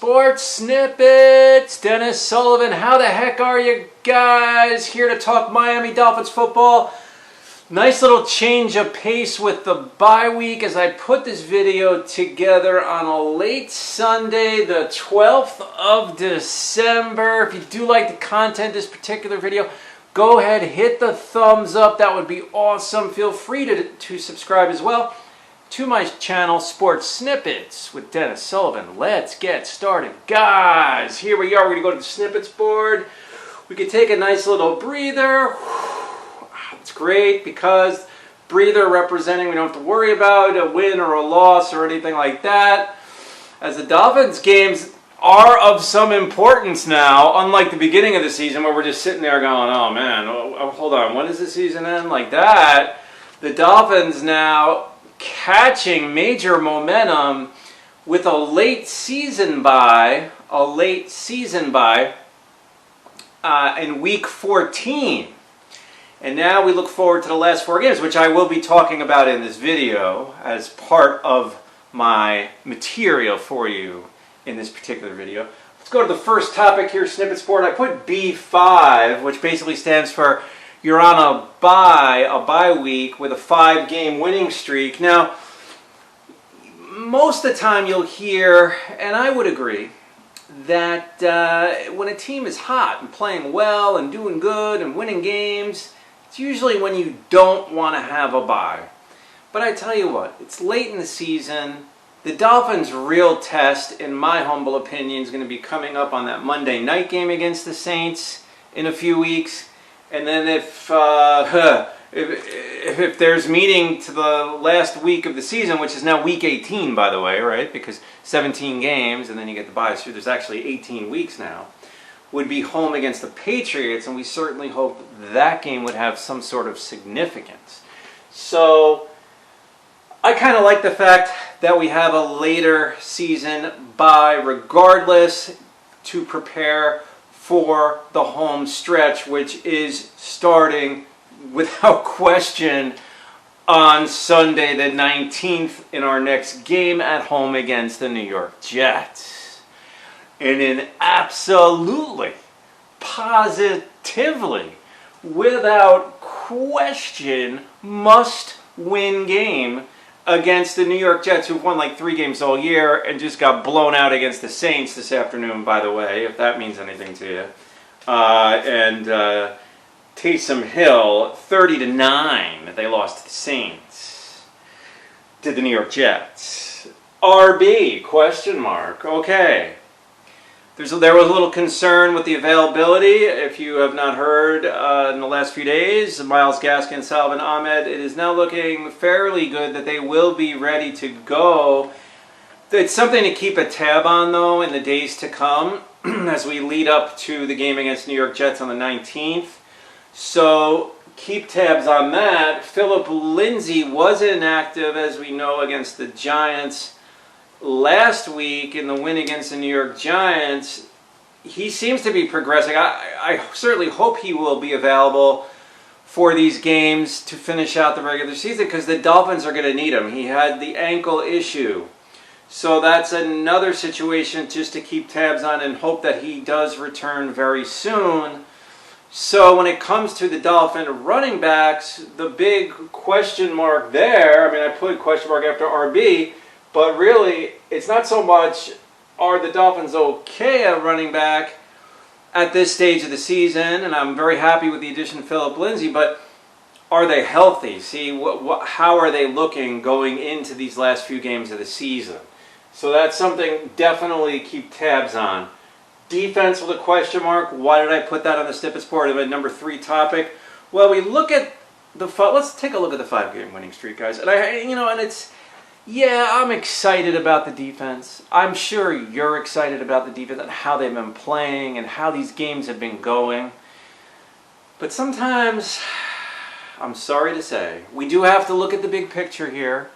Sports Snippets, Dennis Sullivan. How the heck are you guys? Here to talk Miami Dolphins football. Nice little change of pace with the bye week as I put this video together on a late Sunday, the 12th of December. If you do like the content of this particular video, go ahead, hit the thumbs up. That would be awesome. Feel free to subscribe as well to my channel, Sports Snippets with Dennis Sullivan. Let's get started. Guys, here we are. We're going to go to the snippets board. We can take a nice little breather. It's great because breather representing we don't have to worry about a win or a loss or anything like that. As the Dolphins games are of some importance now, unlike the beginning of the season where we're just sitting there going, oh man, hold on, when does the season end? Like that. The Dolphins now catching major momentum with a late season bye in week 14. And now we look forward to the last 4 games, which I will be talking about in this video as part of my material for you in this particular video. Let's go to the first topic here, Snippet Sport. I put B5, which basically stands for you're on a bye week with a 5-game winning streak. Now, most of the time you'll hear, and I would agree, that when a team is hot and playing well and doing good and winning games, it's usually when you don't want to have a bye. But I tell you what, it's late in the season. The Dolphins' real test, in my humble opinion, is going to be coming up on that Monday night game against the Saints in a few weeks. And then if there's meaning to the last week of the season, which is now week 18, by the way, right? Because 17 games, and then you get the bye, so there's actually 18 weeks now, would be home against the Patriots, and we certainly hope that game would have some sort of significance. So I kind of like the fact that we have a later season bye regardless to prepare for the home stretch, which is starting without question on Sunday the 19th in our next game at home against the New York Jets. In an absolutely, positively, without question, must-win game against the New York Jets, who've won like 3 games all year and just got blown out against the Saints this afternoon, by the way, if that means anything to you. Taysom Hill, 30-9, they lost to the Saints. Did the New York Jets. RB, question mark. Okay. There was a little concern with the availability. If you have not heard in the last few days, Myles Gaseki and Salvin Ahmed, it is now looking fairly good that they will be ready to go. It's something to keep a tab on, though, in the days to come as we lead up to the game against New York Jets on the 19th. So keep tabs on that. Philip Lindsay was inactive, as we know, against the Giants last week in the win against the New York Giants. He seems to be progressing. I certainly hope he will be available for these games to finish out the regular season because the Dolphins are going to need him. He had the ankle issue. So that's another situation just to keep tabs on and hope that he does return very soon. So when it comes to the Dolphin running backs, the big question mark there, I mean, I put question mark after RB, but really, it's not so much are the Dolphins okay at running back at this stage of the season, and I'm very happy with the addition of Philip Lindsay, but are they healthy? See, how are they looking going into these last few games of the season? So that's something definitely keep tabs on. Defense with a question mark. Why did I put that on the snippets board of a number 3 topic? Well, we look at let's take a look at the 5-game winning streak, guys. And I'm excited about the defense. I'm sure you're excited about the defense and how they've been playing and how these games have been going. But sometimes, I'm sorry to say, we do have to look at the big picture here.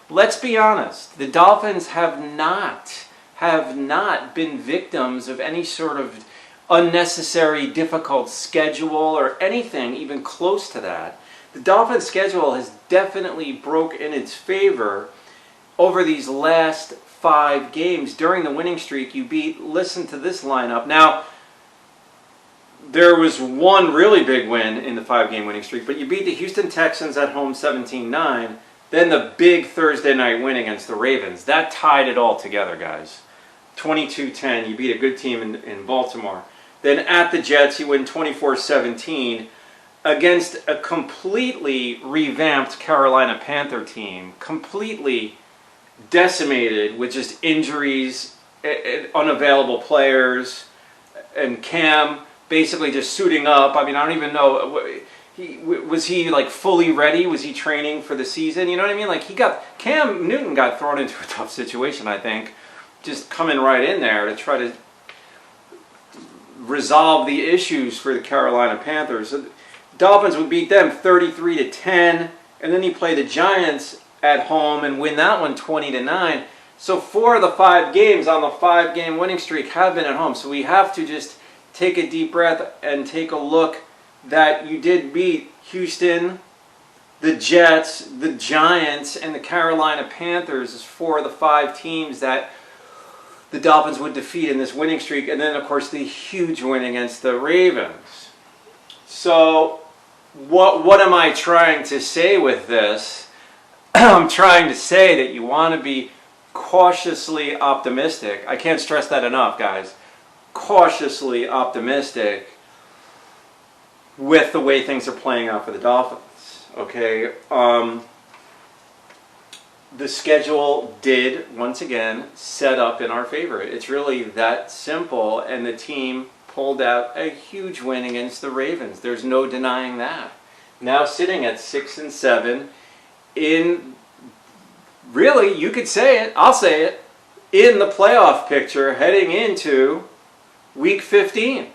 Let's be honest. The Dolphins have not been victims of any sort of unnecessary, difficult schedule or anything even close to that. The Dolphins' schedule has definitely broke in its favor over these last 5 games during the winning streak, you beat, listen to this lineup. Now, there was one really big win in the 5-game winning streak, but you beat the Houston Texans at home 17-9. Then the big Thursday night win against the Ravens. That tied it all together, guys. 22-10. You beat a good team in Baltimore. Then at the Jets, you win 24-17 against a completely revamped Carolina Panther team. Completely decimated with just injuries, unavailable players, and Cam basically just suiting up. I mean, I don't even know. Was he like fully ready? Was he training for the season? You know what I mean? Like Cam Newton got thrown into a tough situation, I think, just coming right in there to try to resolve the issues for the Carolina Panthers. So Dolphins would beat them 33-10, and then you play the Giants at home and win that one 20-9. So 4 of the 5 games on the 5-game winning streak have been at home. So we have to just take a deep breath and take a look that you did beat Houston, the Jets, the Giants, and the Carolina Panthers as 4 of the 5 teams that the Dolphins would defeat in this winning streak. And then, of course, the huge win against the Ravens. So what am I trying to say with this? I'm trying to say that you want to be cautiously optimistic. I can't stress that enough, guys. Cautiously optimistic with the way things are playing out for the Dolphins. Okay, the schedule did once again set up in our favor. It's really that simple, and the team pulled out a huge win against the Ravens. There's no denying that. Now sitting at 6-7 in, really, you could say it, I'll say it, in the playoff picture heading into Week 15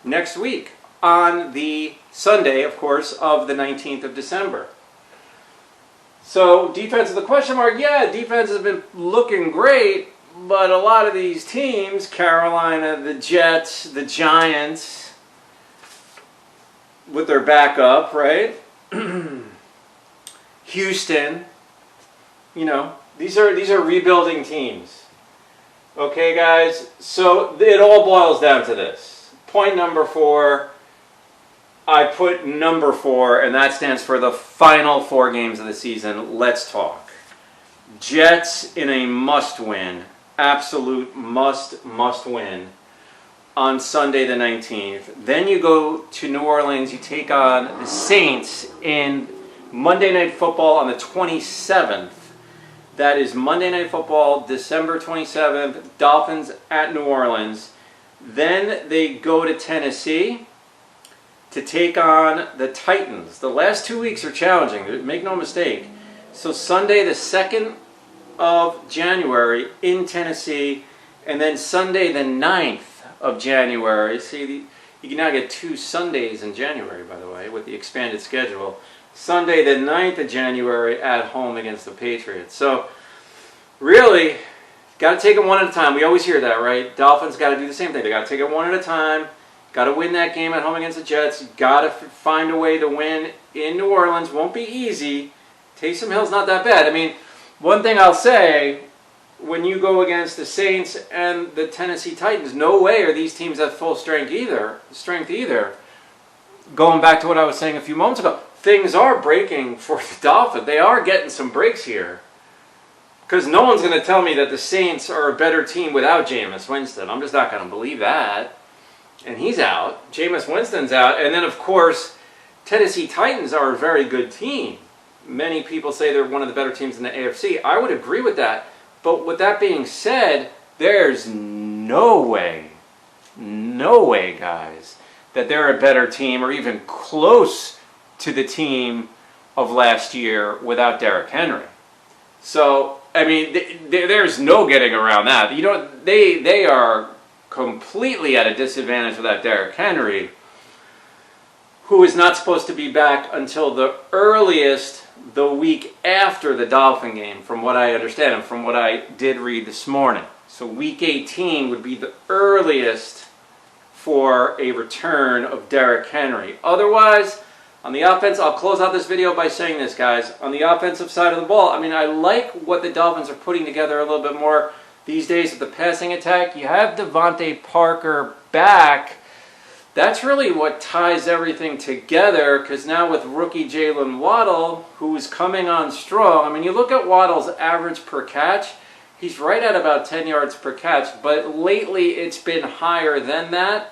next week on the Sunday, of course, of the 19th of December. So defense of the question mark, yeah, defense has been looking great, but a lot of these teams, Carolina, the Jets, the Giants, with their backup, right? Houston, you know, these are rebuilding teams. Okay, guys, so it all boils down to this. Point number 4, I put number 4, and that stands for the final 4 games of the season. Let's talk. Jets in a must-win, absolute must-win on Sunday the 19th. Then you go to New Orleans, you take on the Saints in Monday Night Football on the 27th. That is Monday Night Football, December 27th, Dolphins at New Orleans. Then they go to Tennessee to take on the Titans. The last 2 weeks are challenging, make no mistake. So Sunday the 2nd of January in Tennessee, and then Sunday the 9th of January. See, you can now get 2 Sundays in January, by the way, with the expanded schedule. Sunday the 9th of January at home against the Patriots. So really, got to take it one at a time. We always hear that, right? Dolphins got to do the same thing. They got to take it one at a time. Got to win that game at home against the Jets. Got to find a way to win in New Orleans. Won't be easy. Taysom Hill's not that bad. I mean, one thing I'll say, when you go against the Saints and the Tennessee Titans, no way are these teams at full strength either. Going back to what I was saying a few moments ago, things are breaking for the Dolphins. They are getting some breaks here. Because no one's going to tell me that the Saints are a better team without Jameis Winston. I'm just not going to believe that. And he's out. Jameis Winston's out. And then, of course, Tennessee Titans are a very good team. Many people say they're one of the better teams in the AFC. I would agree with that. But with that being said, there's no way, guys, that they're a better team or even close to the team of last year without Derrick Henry. So, I mean, there's no getting around that. You know, they are completely at a disadvantage without Derrick Henry, who is not supposed to be back until the earliest the week after the Dolphin game, from what I understand and from what I did read this morning. So week 18 would be the earliest for a return of Derrick Henry. Otherwise, on the offense, I'll close out this video by saying this, guys. On the offensive side of the ball, I mean, I like what the Dolphins are putting together a little bit more. these days with the passing attack. You have Devontae Parker back. That's really what ties everything together, because now with rookie Jalen Waddle, who's coming on strong, I mean, you look at Waddle's average per catch, he's right at about 10 yards per catch, but lately it's been higher than that.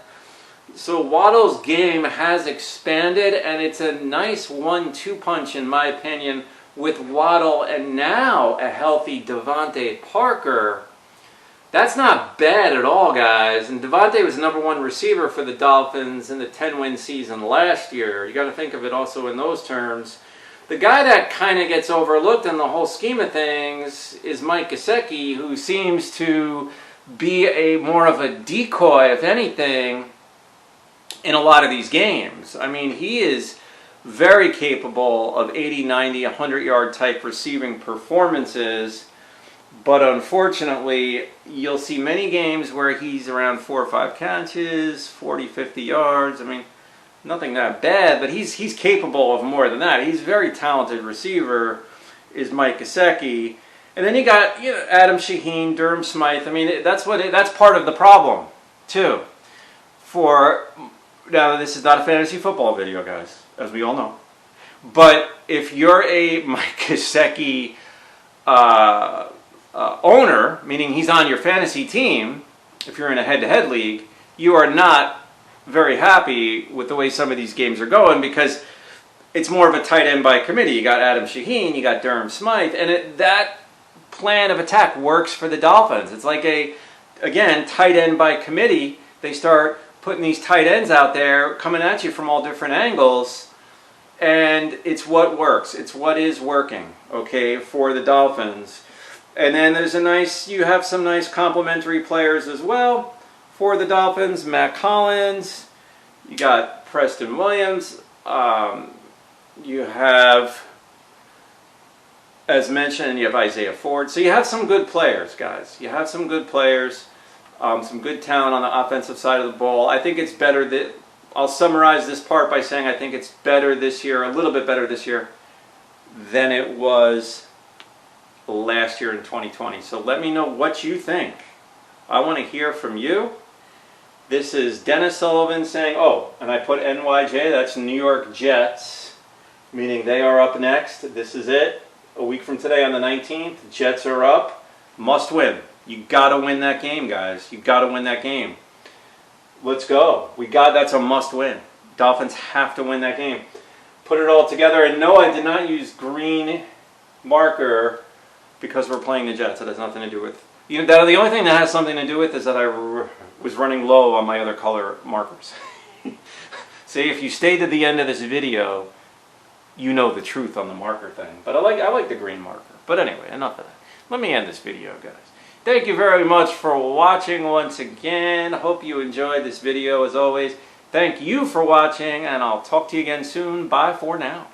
So Waddle's game has expanded, and it's a nice 1-2 punch, in my opinion, with Waddle and now a healthy Devontae Parker. That's not bad at all, guys. And Devontae was number 1 receiver for the Dolphins in the 10-win season last year. You got to think of it also in those terms. The guy that kind of gets overlooked in the whole scheme of things is Mike Gaseki, who seems to be a more of a decoy, if anything, in a lot of these games. I mean, he is very capable of 80, 90, 100-yard type receiving performances. But unfortunately, you'll see many games where he's around 4 or 5 catches, 40, 50 yards. I mean, nothing that bad, but he's capable of more than that. He's a very talented receiver, is Mike Gaseki. And then you got Adam Shaheen, Durham Smythe. I mean, that's part of the problem too. Now, this is not a fantasy football video, guys, as we all know. But if you're a Mike Gaseki owner, meaning he's on your fantasy team, if you're in a head-to-head league, you are not very happy with the way some of these games are going, because it's more of a tight end by committee. You got Adam Shaheen, you got Durham Smythe, and that plan of attack works for the Dolphins. It's like again, tight end by committee. They start putting these tight ends out there coming at you from all different angles, and it's what works. It's what is working, okay, for the Dolphins. And then you have some nice complementary players as well for the Dolphins. Matt Collins, you got Preston Williams, you have, as mentioned, you have Isaiah Ford. So you have some good players, guys. You have some good players, some good talent on the offensive side of the ball. I think it's better that, I'll summarize this part by saying I think it's better this year, a little bit better this year, than it was last year in 2020. So let me know what you think. I want to hear from you. This is Dennis Sullivan saying, oh, and I put NYJ, that's New York Jets, meaning they are up next. This is it. A week from today on the 19th, Jets are up. Must win. You got to win that game, guys. You got to win that game. Let's go. That's a must win. Dolphins have to win that game. Put it all together. And no, I did not use green marker because we're playing the Jets. It has nothing to do with... the only thing that has something to do with is that I was running low on my other color markers. See, if you stayed to the end of this video, you know the truth on the marker thing. But I like the green marker. But anyway, enough of that. Let me end this video, guys. Thank you very much for watching once again. Hope you enjoyed this video as always. Thank you for watching, and I'll talk to you again soon. Bye for now.